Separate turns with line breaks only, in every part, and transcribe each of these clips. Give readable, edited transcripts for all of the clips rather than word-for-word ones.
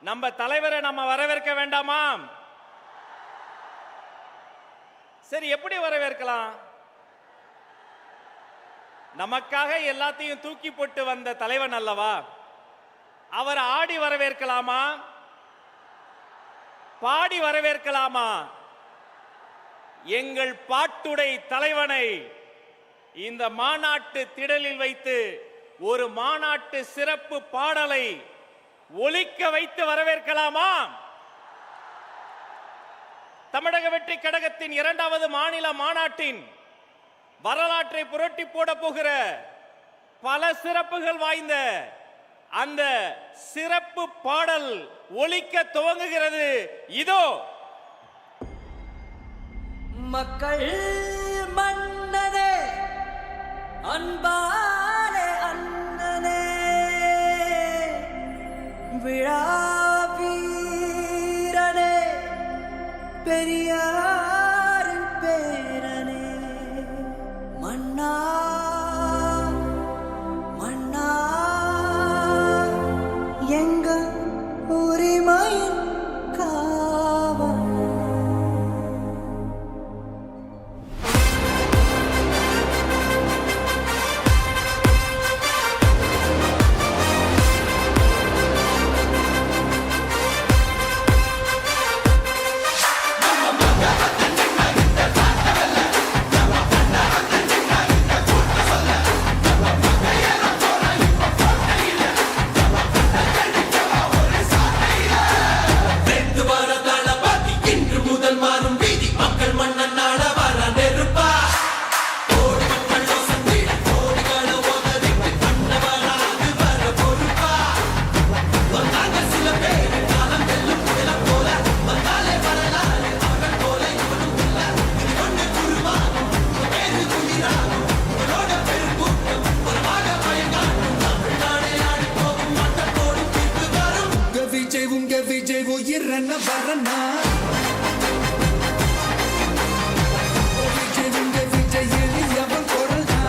நம்ம தலைவரை நம்ம வரவேற்க வேண்டாமா? சரி, எப்படி வரவேற்கலாம்? நமக்காக எல்லாத்தையும் தூக்கி போட்டு வந்த தலைவன் அல்லவா, அவர் ஆடி வரவேற்கலாமா? பாடி வரவேற்கலாமா? எங்கள் பாட்டுடை தலைவனை இந்த மாநாட்டு திடலில் வைத்து ஒரு மாநாட்டு சிறப்பு பாடலை ஒலிக்க வைத்து வரவேற்கலாமா? தமிழக வெற்றி கழகத்தின் 2வது மாநில மாநாட்டின் வரலாற்றை புரட்டி போட போகிற பல சிறப்புகள் வாய்ந்த அந்த சிறப்பு பாடல் ஒலிக்க துவங்குகிறது. இதோ.
மக்கள் மன்னனே, அன்பாலே அண்ணனே, விழா வீரனே, பெரியாரின் பேரனே, மன்னா மன்னா எங்க உரிமையின் காவல். விஜய் உயிரன வரனா, விஜய் உங்க விஜய் எளியவன் குரல்னா,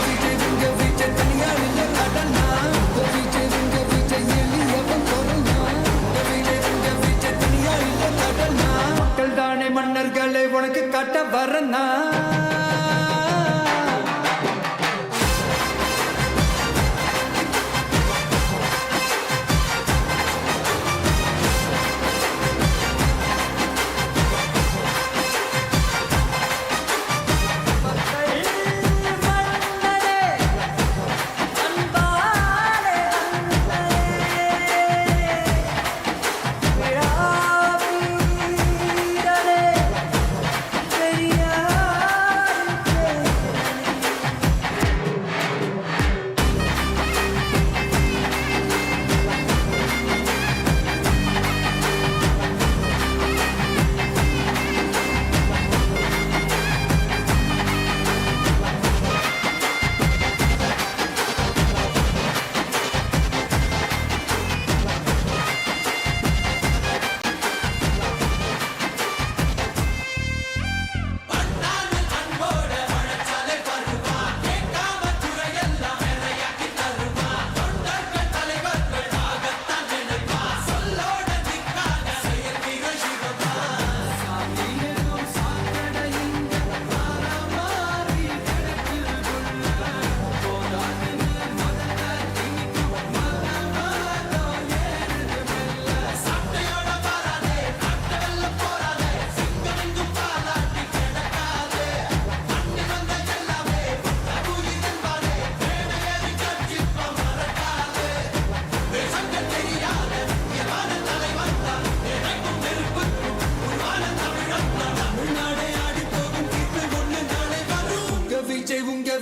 விஜய் உங்க விஜய் தனியார் இல்ல கடனா, விஜய் உங்க விஜய் எளியவன் குரல்னா, விஜய் உங்க விஜய் தனியார் இல்ல கடனா, மக்கள் தானே மன்னர்களை உனக்கு காட்ட வரனா.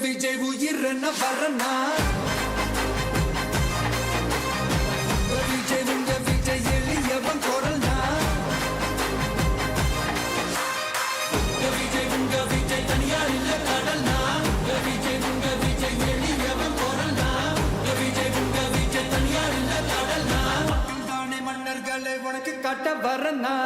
விஜய் உயிரன வரனா, விஜய் உங்க விஜய் எளியவன் குரல்னா, விஜய் உங்க விஜய் தனியார் இல்ல கடல்னா, விஜய் உங்க விஜய் எளியவன் குரல்னா, விஜய் உங்க விஜய் தனியார் இல்ல கடல்னா, தானே மன்னர்களை உனக்கு காட்ட வரனா.